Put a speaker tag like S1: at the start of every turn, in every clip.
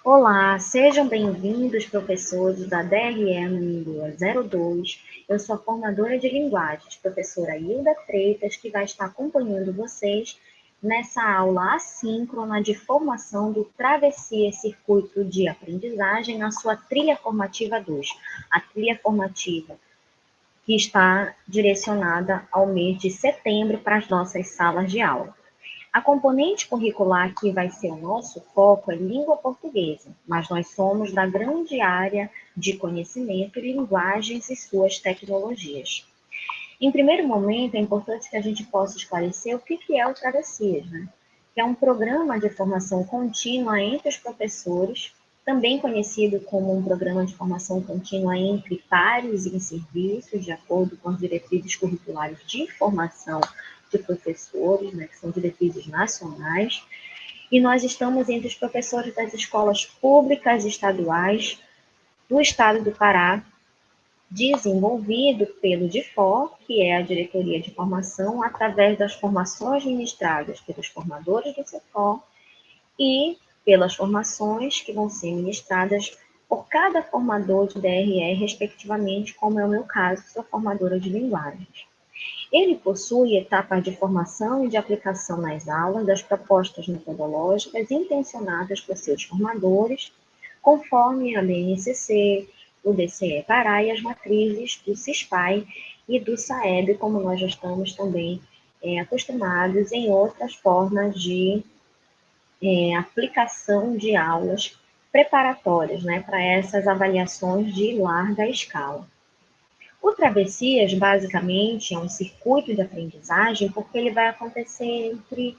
S1: Olá, sejam bem-vindos, professores da DRE 02. Eu sou a formadora de linguagens, professora Hilda Freitas, que vai estar acompanhando vocês nessa aula assíncrona de formação do Travessia Circuito de Aprendizagem na sua trilha formativa 2, a trilha formativa que está direcionada ao mês de setembro para as nossas salas de aula. A componente curricular que vai ser o nosso foco é língua portuguesa, mas nós somos da grande área de conhecimento e linguagens e suas tecnologias. Em primeiro momento, é importante que a gente possa esclarecer o que é o Travessias, né? Que é um programa de formação contínua entre os professores, também conhecido como um programa de formação contínua entre pares em serviços, de acordo com as diretrizes curriculares de formação de professores, né, que são diretrizes nacionais, e nós estamos entre os professores das escolas públicas e estaduais do estado do Pará, desenvolvido pelo DIFOR, que é a Diretoria de Formação, através das formações ministradas pelos formadores do setor e pelas formações que vão ser ministradas por cada formador de DRE, respectivamente, como é o meu caso, sou formadora de linguagens. Ele possui etapas de formação e de aplicação nas aulas das propostas metodológicas intencionadas por seus formadores, conforme a BNCC, o DCE Pará e as matrizes do CISPAI e do SAEB, como nós já estamos também acostumados em outras formas de aplicação de aulas preparatórias, né, para essas avaliações de larga escala. O Travessias, basicamente, é um circuito de aprendizagem porque ele vai acontecer entre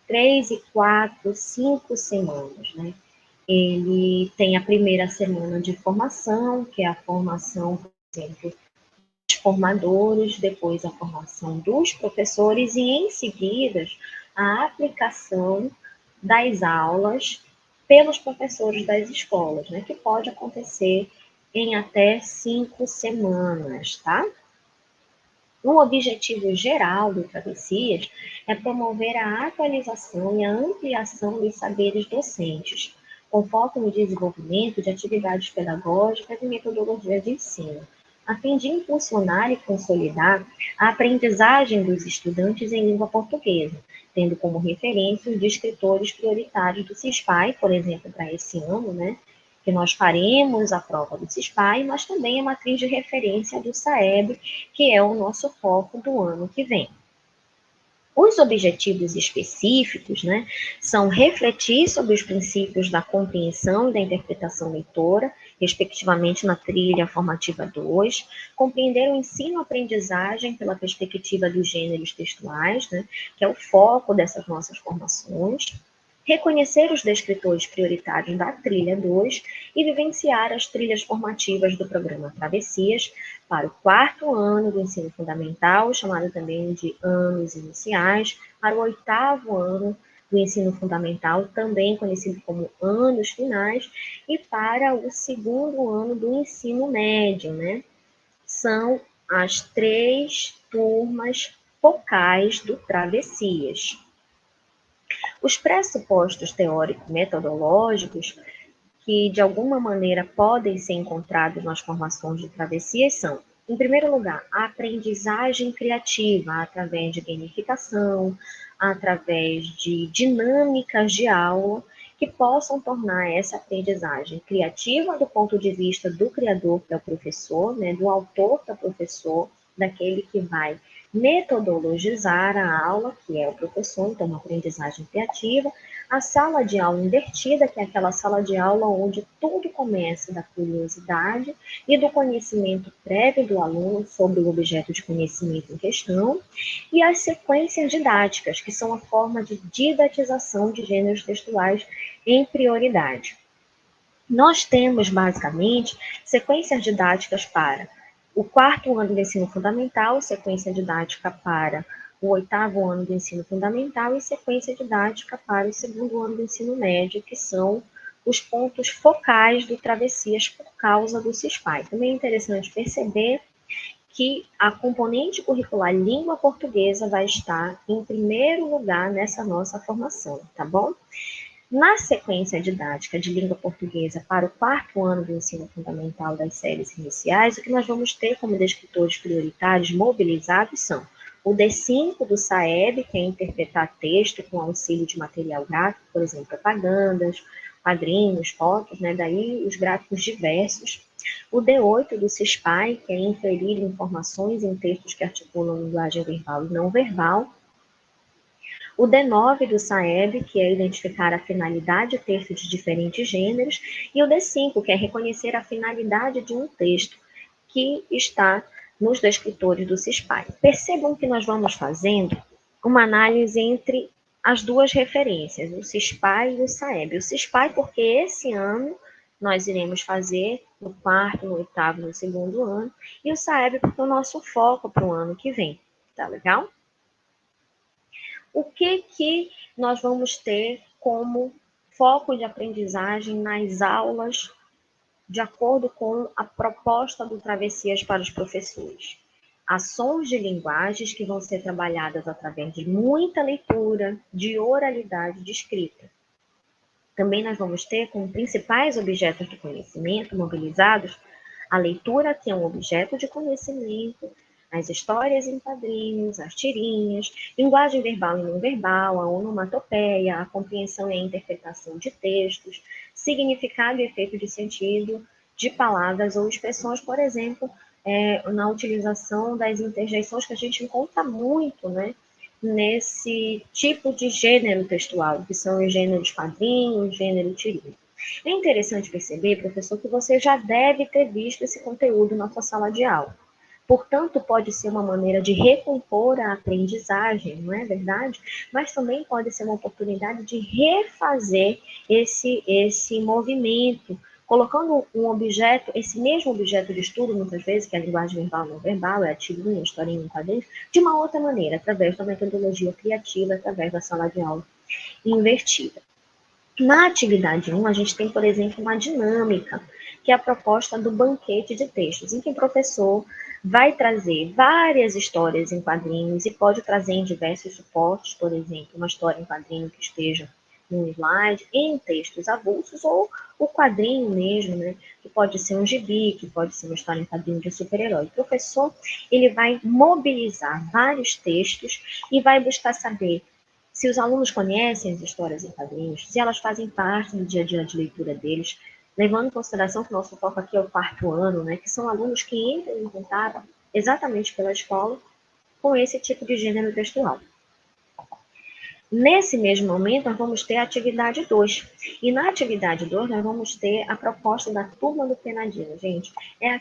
S1: 3 e 4, 5 semanas, né? Ele tem a primeira semana de formação, que é a formação, por exemplo, dos formadores, depois a formação dos professores e, em seguida, a aplicação das aulas pelos professores das escolas, né? Que pode acontecer em até 5 semanas, tá? O objetivo geral do Travessias é promover a atualização e a ampliação dos saberes docentes, com foco no desenvolvimento de atividades pedagógicas e metodologias de ensino, a fim de impulsionar e consolidar a aprendizagem dos estudantes em língua portuguesa, tendo como referência os descritores prioritários do CISPAI, por exemplo, para esse ano, né? Que nós faremos a prova do CISPAI, mas também a matriz de referência do SAEB, que é o nosso foco do ano que vem. Os objetivos específicos, né, são refletir sobre os princípios da compreensão e da interpretação leitora, respectivamente na trilha formativa 2, compreender o ensino-aprendizagem pela perspectiva dos gêneros textuais, né, que é o foco dessas nossas formações, reconhecer os descritores prioritários da trilha 2 e vivenciar as trilhas formativas do programa Travessias para o quarto ano do ensino fundamental, chamado também de anos iniciais, para o oitavo ano do ensino fundamental, também conhecido como anos finais, e para o segundo ano do ensino médio, né? São as 3 turmas focais do Travessias. Os pressupostos teórico-metodológicos que, de alguma maneira, podem ser encontrados nas formações de travessias são, em primeiro lugar, a aprendizagem criativa, através de gamificação, através de dinâmicas de aula, que possam tornar essa aprendizagem criativa do ponto de vista do criador, que é o professor, né, do autor, que é o professor, daquele que vai metodologizar a aula, que é o professor, então uma aprendizagem criativa, a sala de aula invertida, que é aquela sala de aula onde tudo começa da curiosidade e do conhecimento prévio do aluno sobre o objeto de conhecimento em questão, e as sequências didáticas, que são a forma de didatização de gêneros textuais em prioridade. Nós temos, basicamente, sequências didáticas para o quarto ano do ensino fundamental, sequência didática para o oitavo ano do ensino fundamental e sequência didática para o segundo ano do ensino médio, que são os pontos focais do Travessias por causa do CISPAI. Também é interessante perceber que a componente curricular língua portuguesa vai estar em primeiro lugar nessa nossa formação, tá bom? Na sequência didática de língua portuguesa para o 4º ano do ensino fundamental das séries iniciais, o que nós vamos ter como descritores prioritários mobilizados são o D5 do SAEB, que é interpretar texto com auxílio de material gráfico, por exemplo, propagandas, quadrinhos, fotos, né? Daí os gráficos diversos. O D8 do CISPAI, que é inferir informações em textos que articulam linguagem verbal e não verbal. O D9 do SAEB, que é identificar a finalidade de texto de diferentes gêneros, e o D5, que é reconhecer a finalidade de um texto que está nos descritores do CISPAI. Percebam que nós vamos fazendo uma análise entre as duas referências, o CISPAI e o SAEB. O CISPAI, porque esse ano nós iremos fazer no 4º, no 8º, no 2º ano, e o SAEB porque é o nosso foco para o ano que vem. Tá legal? O que nós vamos ter como foco de aprendizagem nas aulas, de acordo com a proposta do Travessias para os professores? Ações de linguagens que vão ser trabalhadas através de muita leitura, de oralidade, de escrita. Também nós vamos ter como principais objetos de conhecimento mobilizados a leitura, que é um objeto de conhecimento, as histórias em quadrinhos, as tirinhas, linguagem verbal e não verbal, a onomatopeia, a compreensão e a interpretação de textos, significado e efeito de sentido de palavras ou expressões, por exemplo, na utilização das interjeições que a gente encontra muito, né, nesse tipo de gênero textual, que são os gêneros quadrinhos, gênero tirinha. É interessante perceber, professor, que você já deve ter visto esse conteúdo na sua sala de aula. Portanto, pode ser uma maneira de recompor a aprendizagem, não é verdade? Mas também pode ser uma oportunidade de refazer esse movimento, colocando um objeto, esse mesmo objeto de estudo, muitas vezes, que é a linguagem verbal não verbal, é a tirinha, a historinha em quadrinhos, de uma outra maneira, através da metodologia criativa, através da sala de aula invertida. Na atividade 1, a gente tem, por exemplo, uma dinâmica, que é a proposta do banquete de textos, em que o professor vai trazer várias histórias em quadrinhos e pode trazer em diversos suportes, por exemplo, uma história em quadrinho que esteja num slide, em textos avulsos, ou o quadrinho mesmo, né, que pode ser um gibi, que pode ser uma história em quadrinho de super-herói. O professor, ele vai mobilizar vários textos e vai buscar saber se os alunos conhecem as histórias em quadrinhos, se elas fazem parte do dia a dia de leitura deles, levando em consideração que o nosso foco aqui é o 4º ano, né, que são alunos que entram em contato exatamente pela escola com esse tipo de gênero textual. Nesse mesmo momento, nós vamos ter a atividade 2. E na atividade 2, nós vamos ter a proposta da turma do Penadinho, gente. É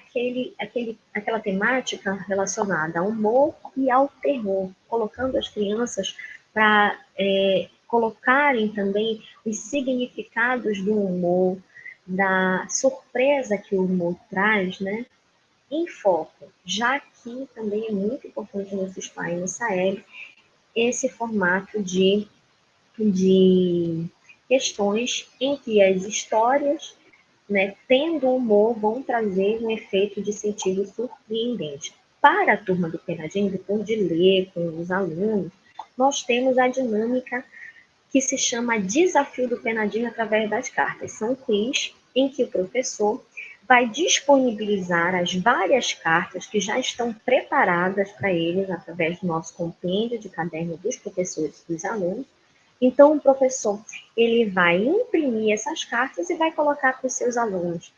S1: aquela temática relacionada ao humor e ao terror, colocando as crianças para colocarem também os significados do humor, da surpresa que o humor traz, né, em foco, já que também é muito importante no CISPAI e no SAEB, esse formato de questões em que as histórias, né, tendo humor, vão trazer um efeito de sentido surpreendente. Para a turma do Penadinho, depois de ler com os alunos, nós temos a dinâmica que se chama Desafio do Penadinho através das cartas. São quiz em que o professor vai disponibilizar as várias cartas que já estão preparadas para eles através do nosso compêndio de caderno dos professores e dos alunos. Então, o professor, ele vai imprimir essas cartas e vai colocar para os seus alunos.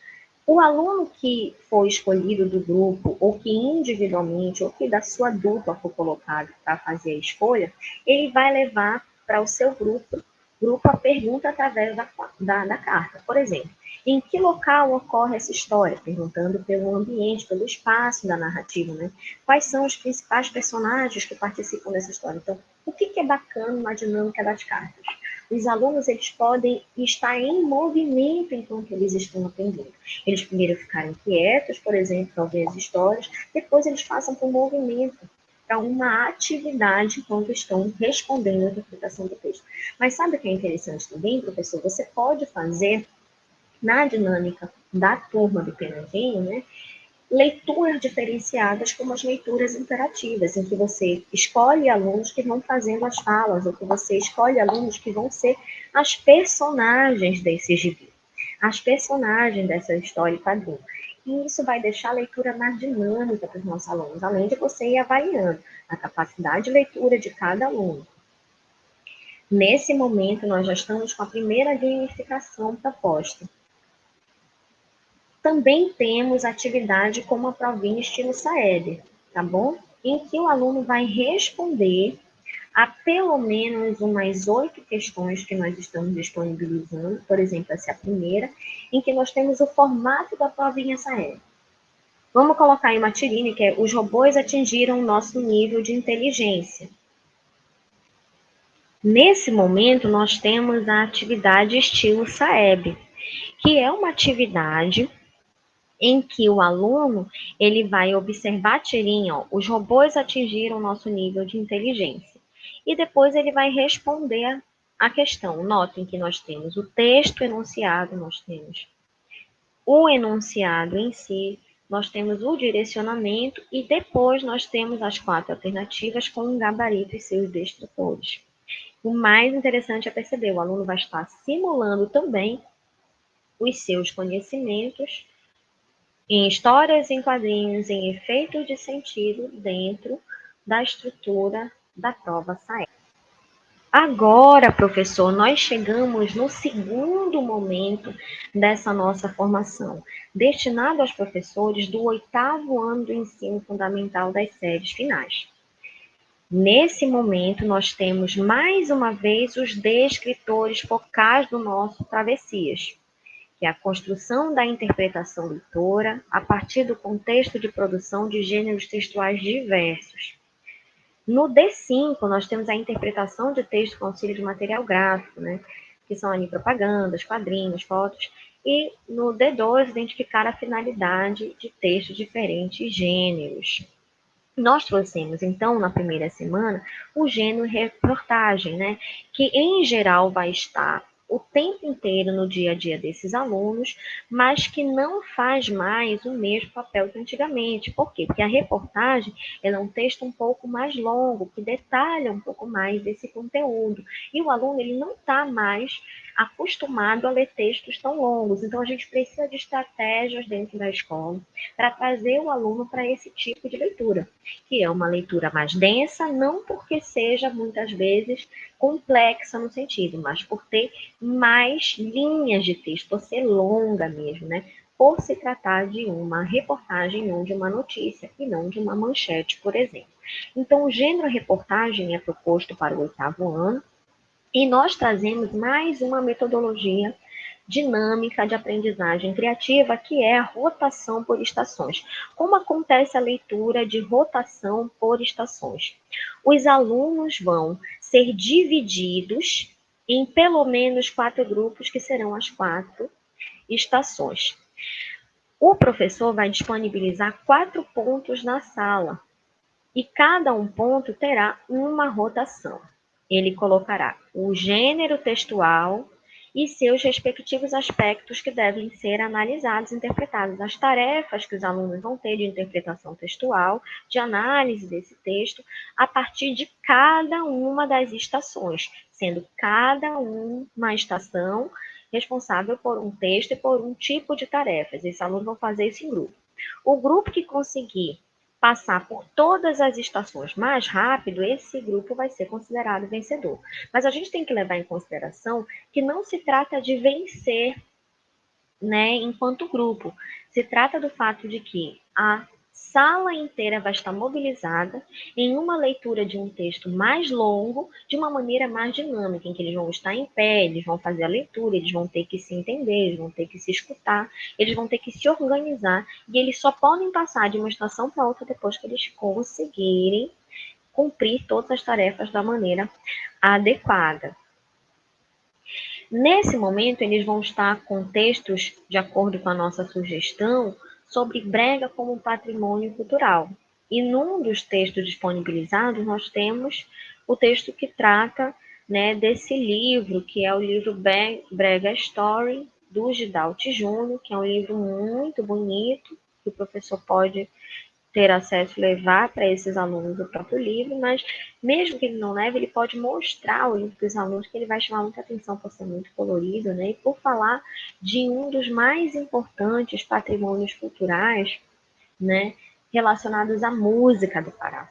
S1: O aluno que for escolhido do grupo, ou que individualmente, ou que da sua dupla for colocado para fazer a escolha, ele vai levar para o seu grupo a pergunta através da carta. Por exemplo, em que local ocorre essa história? Perguntando pelo ambiente, pelo espaço da narrativa, né? Quais são os principais personagens que participam dessa história? Então, o que é bacana na dinâmica das cartas? Os alunos, eles podem estar em movimento enquanto eles estão aprendendo. Eles primeiro ficarem quietos, por exemplo, para ouvir as histórias, depois eles passam para o movimento, para uma atividade enquanto estão respondendo a interpretação do texto. Mas sabe o que é interessante também, professor? Você pode fazer, na dinâmica da turma do Penadinho, né, leituras diferenciadas como as leituras interativas, em que você escolhe alunos que vão fazendo as falas, ou que você escolhe alunos que vão ser as personagens desse gibi, as personagens dessa história e quadrinho. E isso vai deixar a leitura mais dinâmica para os nossos alunos, além de você ir avaliando a capacidade de leitura de cada aluno. Nesse momento, nós já estamos com a primeira gamificação proposta. Também temos atividade como a provinha estilo Saeb, tá bom? Em que o aluno vai responder a pelo menos umas 8 questões que nós estamos disponibilizando, por exemplo, essa é a primeira, em que nós temos o formato da provinha Saeb. Vamos colocar aí uma tirinha que é: os robôs atingiram o nosso nível de inteligência. Nesse momento, nós temos a atividade estilo Saeb, que é uma atividade em que o aluno ele vai observar a tirinha, ó, os robôs atingiram o nosso nível de inteligência. E depois ele vai responder a questão. Notem que nós temos o texto enunciado, nós temos o enunciado em si, nós temos o direcionamento e depois nós temos as 4 alternativas com um gabarito e seus descritores. O mais interessante é perceber, o aluno vai estar simulando também os seus conhecimentos em histórias, em quadrinhos, em efeitos de sentido dentro da estrutura da prova SAE. Agora, professor, nós chegamos no segundo momento dessa nossa formação, destinado aos professores do 8º ano do ensino fundamental das séries finais. Nesse momento, nós temos mais uma vez os descritores focais do nosso Travessias, que é a construção da interpretação leitora a partir do contexto de produção de gêneros textuais diversos. No D5, nós temos a interpretação de texto com auxílio de material gráfico, né, que são ali propagandas, quadrinhos, fotos, e no D2, identificar a finalidade de textos de diferentes gêneros. Nós trouxemos, então, na primeira semana, o gênero reportagem, né, que em geral vai estar o tempo inteiro no dia a dia desses alunos, mas que não faz mais o mesmo papel que antigamente. Por quê? Porque a reportagem ela é um texto um pouco mais longo, que detalha um pouco mais desse conteúdo. E o aluno ele não está mais acostumado a ler textos tão longos. Então, a gente precisa de estratégias dentro da escola para trazer o aluno para esse tipo de leitura, que é uma leitura mais densa, não porque seja muitas vezes complexa no sentido, mas por ter mais linhas de texto, por ser longa mesmo, né? Por se tratar de uma reportagem, não de uma notícia, e não de uma manchete, por exemplo. Então, o gênero reportagem é proposto para o 8º ano, e nós trazemos mais uma metodologia dinâmica de aprendizagem criativa, que é a rotação por estações. Como acontece a leitura de rotação por estações? Os alunos vão ser divididos em pelo menos 4 grupos, que serão as 4 estações. O professor vai disponibilizar 4 pontos na sala, e cada um ponto terá uma rotação. Ele colocará o gênero textual e seus respectivos aspectos que devem ser analisados e interpretados. As tarefas que os alunos vão ter de interpretação textual, de análise desse texto, a partir de cada uma das estações, sendo cada uma estação responsável por um texto e por um tipo de tarefas. Esses alunos vão fazer isso em grupo. O grupo que conseguir passar por todas as estações mais rápido, esse grupo vai ser considerado vencedor. Mas a gente tem que levar em consideração que não se trata de vencer, né, enquanto grupo. Se trata do fato de que a sala inteira vai estar mobilizada em uma leitura de um texto mais longo, de uma maneira mais dinâmica, em que eles vão estar em pé, eles vão fazer a leitura, eles vão ter que se entender, eles vão ter que se escutar, eles vão ter que se organizar, e eles só podem passar de uma estação para outra depois que eles conseguirem cumprir todas as tarefas da maneira adequada. Nesse momento, eles vão estar com textos, de acordo com a nossa sugestão, sobre brega como patrimônio cultural. E num dos textos disponibilizados, nós temos o texto que trata, né, desse livro, que é o livro Brega Story, do Gidalt Júnior, que é um livro muito bonito, que o professor pode ter acesso, levar para esses alunos o próprio livro, mas mesmo que ele não leve, ele pode mostrar o livro para os alunos, que ele vai chamar muita atenção por ser muito colorido, né? E por falar de um dos mais importantes patrimônios culturais, né, relacionados à música do Pará.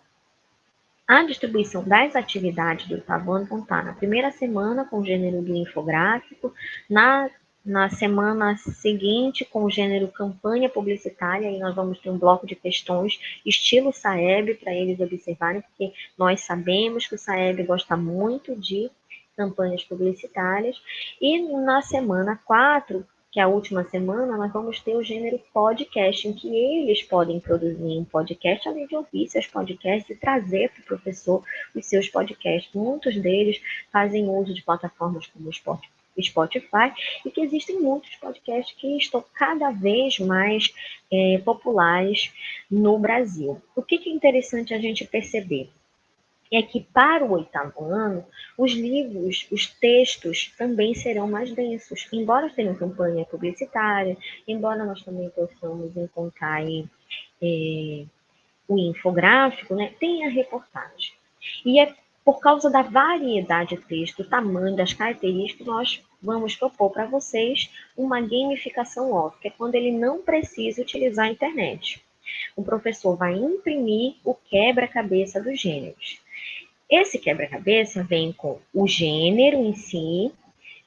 S1: A distribuição das atividades do oitavo ano vão estar na primeira semana com o gênero do infográfico, na semana seguinte com o gênero campanha publicitária, e nós vamos ter um bloco de questões estilo SAEB para eles observarem, porque nós sabemos que o SAEB gosta muito de campanhas publicitárias. E na semana 4, que é a última semana, nós vamos ter o gênero podcast, em que eles podem produzir um podcast, além de ouvir seus podcasts e trazer para o professor os seus podcasts. Muitos deles fazem uso de plataformas como o Spotify, e que existem muitos podcasts que estão cada vez mais populares no Brasil. O que é interessante a gente perceber? É que para o oitavo ano, os livros, os textos também serão mais densos. Embora tenham campanha publicitária, embora nós também possamos encontrar aí, o infográfico, né, tem a reportagem. E é por causa da variedade de texto, do tamanho, das características, nós vamos propor para vocês uma gamificação off, que é quando ele não precisa utilizar a internet. O professor vai imprimir o quebra-cabeça dos gêneros. Esse quebra-cabeça vem com o gênero em si,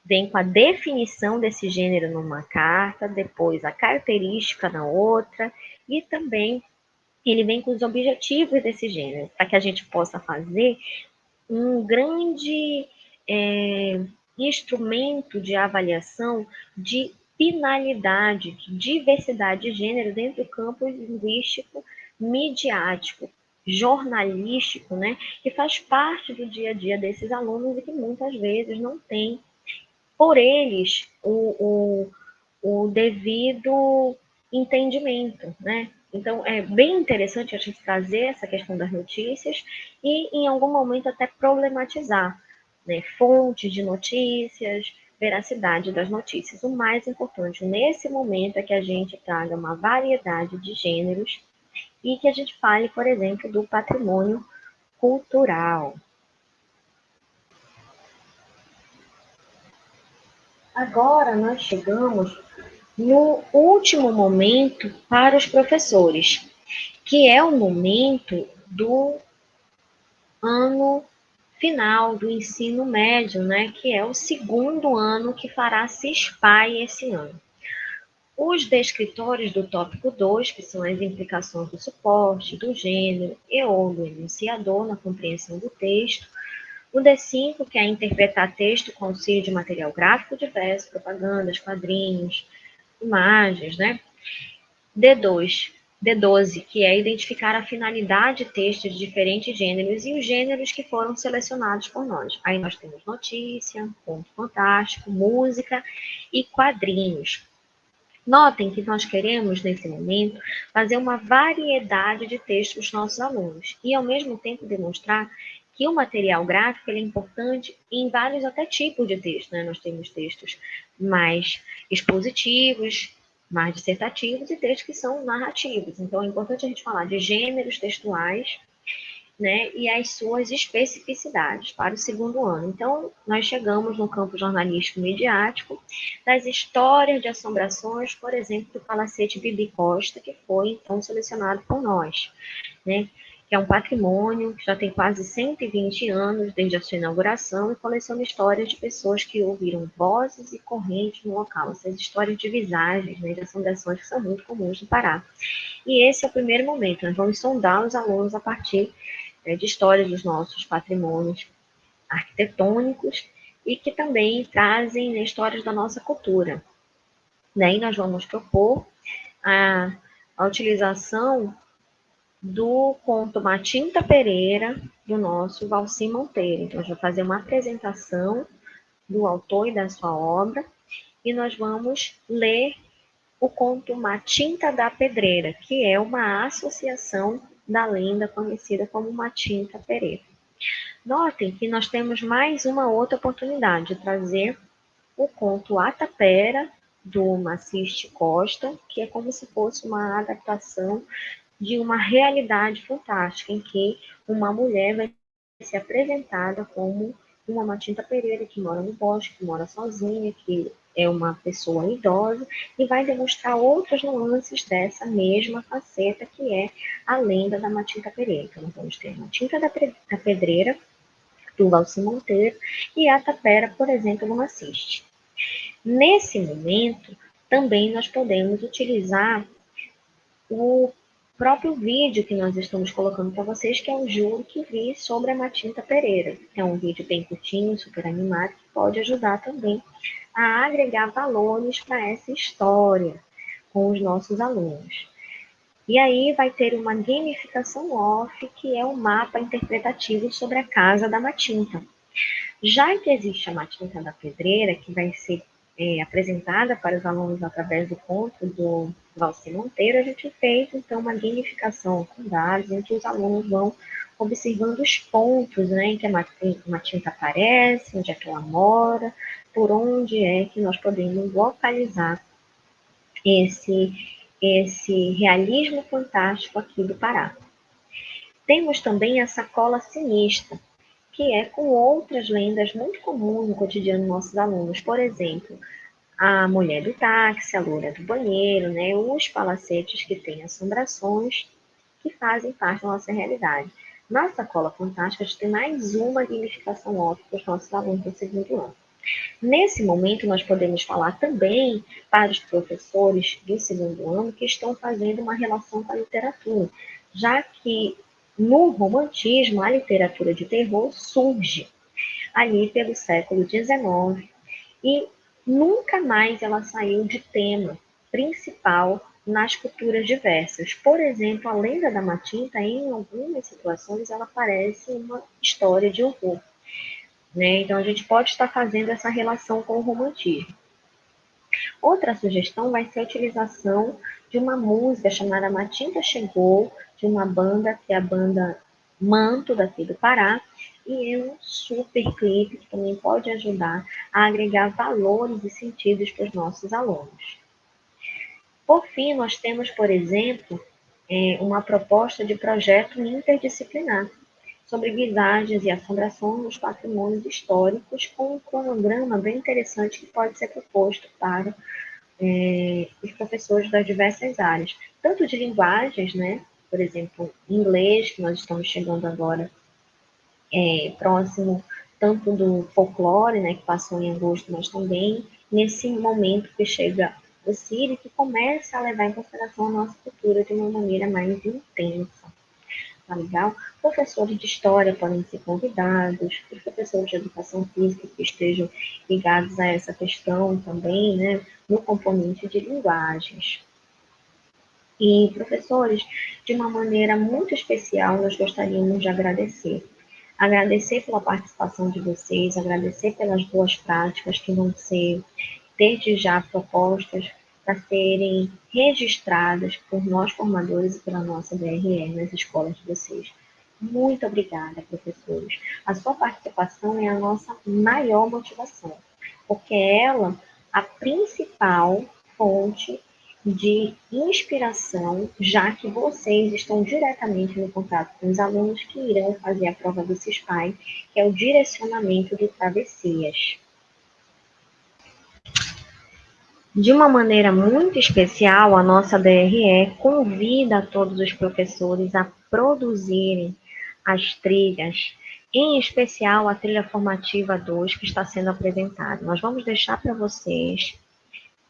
S1: vem com a definição desse gênero numa carta, depois a característica na outra, e também ele vem com os objetivos desse gênero, para que a gente possa fazer um grande instrumento de avaliação de finalidade, de diversidade de gênero dentro do campo linguístico midiático, jornalístico, né, que faz parte do dia a dia desses alunos e que muitas vezes não tem por eles o devido entendimento, né? Então, é bem interessante a gente trazer essa questão das notícias e, em algum momento, até problematizar, né, fontes de notícias, veracidade das notícias. O mais importante nesse momento é que a gente traga uma variedade de gêneros e que a gente fale, por exemplo, do patrimônio cultural. Agora nós chegamos no último momento para os professores, que é o momento do ano final do ensino médio, né, que é o segundo ano que fará CISPAE esse ano. Os descritores do tópico 2, que são as implicações do suporte, do gênero e ou do enunciador na compreensão do texto. O D5, que é interpretar texto com auxílio de material gráfico diverso, propagandas, quadrinhos, imagens, né? D12, que é identificar a finalidade de texto de diferentes gêneros e os gêneros que foram selecionados por nós. Aí nós temos notícia, conto fantástico, música e quadrinhos. Notem que nós queremos, nesse momento, fazer uma variedade de textos para os nossos alunos e, ao mesmo tempo, demonstrar que o material gráfico é importante em vários até tipos de texto, né? Nós temos textos mais expositivos, mais dissertativos e textos que são narrativos. Então, é importante a gente falar de gêneros textuais, né, e as suas especificidades para o segundo ano. Então, nós chegamos no campo jornalístico midiático das histórias de assombrações, por exemplo, do Palacete Bibi Costa, que foi, então, selecionado por nós, né, que é um patrimônio que já tem quase 120 anos desde a sua inauguração e coleciona histórias de pessoas que ouviram vozes e correntes no local. Essas histórias de visagens, né, de assombrações que são muito comuns no Pará. E esse é o primeiro momento. Nós vamos sondar os alunos a partir de histórias dos nossos patrimônios arquitetônicos e que também trazem histórias da nossa cultura. Daí nós vamos propor a utilização do conto Matinta Pereira, do nosso Valci Monteiro. Então, a gente vai fazer uma apresentação do autor e da sua obra e nós vamos ler o conto Matinta da Pedreira, que é uma associação da lenda conhecida como Matinta Pereira. Notem que nós temos mais uma outra oportunidade de trazer o conto A Tapera, do Maciste Costa, que é como se fosse uma adaptação de uma realidade fantástica, em que uma mulher vai ser apresentada como uma Matinta Pereira que mora no bosque, que mora sozinha, que é uma pessoa idosa, e vai demonstrar outras nuances dessa mesma faceta que é a lenda da Matinta Pereira. Então, nós vamos ter a Matinta da Pedreira, do Valci Monteiro, e a Tapera, por exemplo, do Maciste. Nesse momento, também nós podemos utilizar o próprio vídeo que nós estamos colocando para vocês, que é o Juro que Vi sobre a Matinta Pereira. É um vídeo bem curtinho, super animado, que pode ajudar também a agregar valores para essa história com os nossos alunos. E aí vai ter uma gamificação off, que é um mapa interpretativo sobre a Casa da Matinta. Já que existe a Matinta da Pedreira, que vai ser apresentada para os alunos através do conto do Valci Monteiro, a gente fez, então, uma gamificação com dados, em que os alunos vão observando os pontos, né, em que a Matinta aparece, onde é que ela mora, por onde é que nós podemos localizar esse, esse realismo fantástico aqui do Pará. Temos também a sacola sinistra, que é com outras lendas muito comuns no cotidiano dos nossos alunos. Por exemplo, a mulher do táxi, a loura do banheiro, né? Os palacetes que têm assombrações que fazem parte da nossa realidade. Na Sacola Fantástica, a gente tem mais uma gamificação óbvia para os nossos alunos do segundo ano. Nesse momento, nós podemos falar também para os professores do segundo ano que estão fazendo uma relação com a literatura, já que no romantismo, a literatura de terror surge ali pelo século XIX e nunca mais ela saiu de tema principal nas culturas diversas. Por exemplo, a lenda da Matinta, em algumas situações, ela parece uma história de horror. Né? Então, a gente pode estar fazendo essa relação com o romantismo. Outra sugestão vai ser a utilização de uma música chamada Matinta Chegou, de uma banda que é a banda Manto, daqui do Pará, e é um super clipe que também pode ajudar a agregar valores e sentidos para os nossos alunos. Por fim, nós temos, por exemplo, uma proposta de projeto interdisciplinar sobre visagens e assombrações nos patrimônios históricos, com um cronograma bem interessante que pode ser proposto para os professores das diversas áreas, tanto de linguagens, né? Por exemplo, inglês, que nós estamos chegando agora próximo, tanto do folclore, né, que passou em agosto, mas também nesse momento que chega o CIRI, que começa a levar em consideração a nossa cultura de uma maneira mais intensa. Tá legal? Professores de história podem ser convidados, os professores de educação física que estejam ligados a essa questão também, né, no componente de linguagens. E, professores, de uma maneira muito especial, nós gostaríamos de agradecer. Agradecer pela participação de vocês, agradecer pelas boas práticas que vão ser, desde já, propostas para serem registradas por nós formadores e pela nossa DRE nas escolas de vocês. Muito obrigada, professores. A sua participação é a nossa maior motivação, porque é ela a principal fonte de inspiração, já que vocês estão diretamente no contato com os alunos que irão fazer a prova do CISPAI, que é o direcionamento de travessias. De uma maneira muito especial, a nossa DRE convida todos os professores a produzirem as trilhas, em especial a trilha formativa 2 que está sendo apresentada. Nós vamos deixar para vocês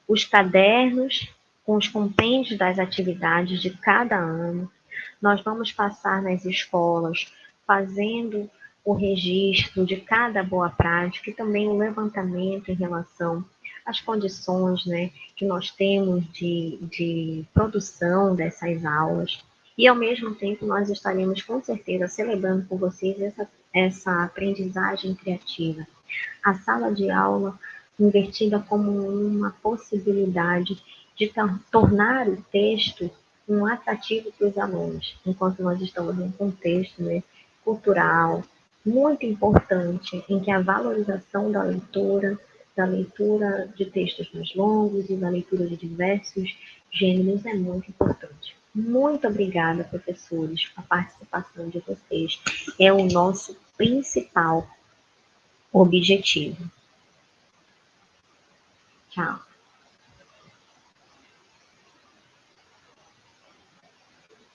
S1: os cadernos com os compêndios das atividades de cada ano. Nós vamos passar nas escolas fazendo o registro de cada boa prática e também o levantamento em relação às condições, né, que nós temos de produção dessas aulas. E, ao mesmo tempo, nós estaremos, com certeza, celebrando com vocês essa aprendizagem criativa. A sala de aula invertida como uma possibilidade de tornar o texto um atrativo para os alunos, enquanto nós estamos num contexto, né, cultural muito importante, em que a valorização da leitura da leitura de textos mais longos e da leitura de diversos gêneros é muito importante. Muito obrigada, professores. A participação de vocês é o nosso principal objetivo. Tchau.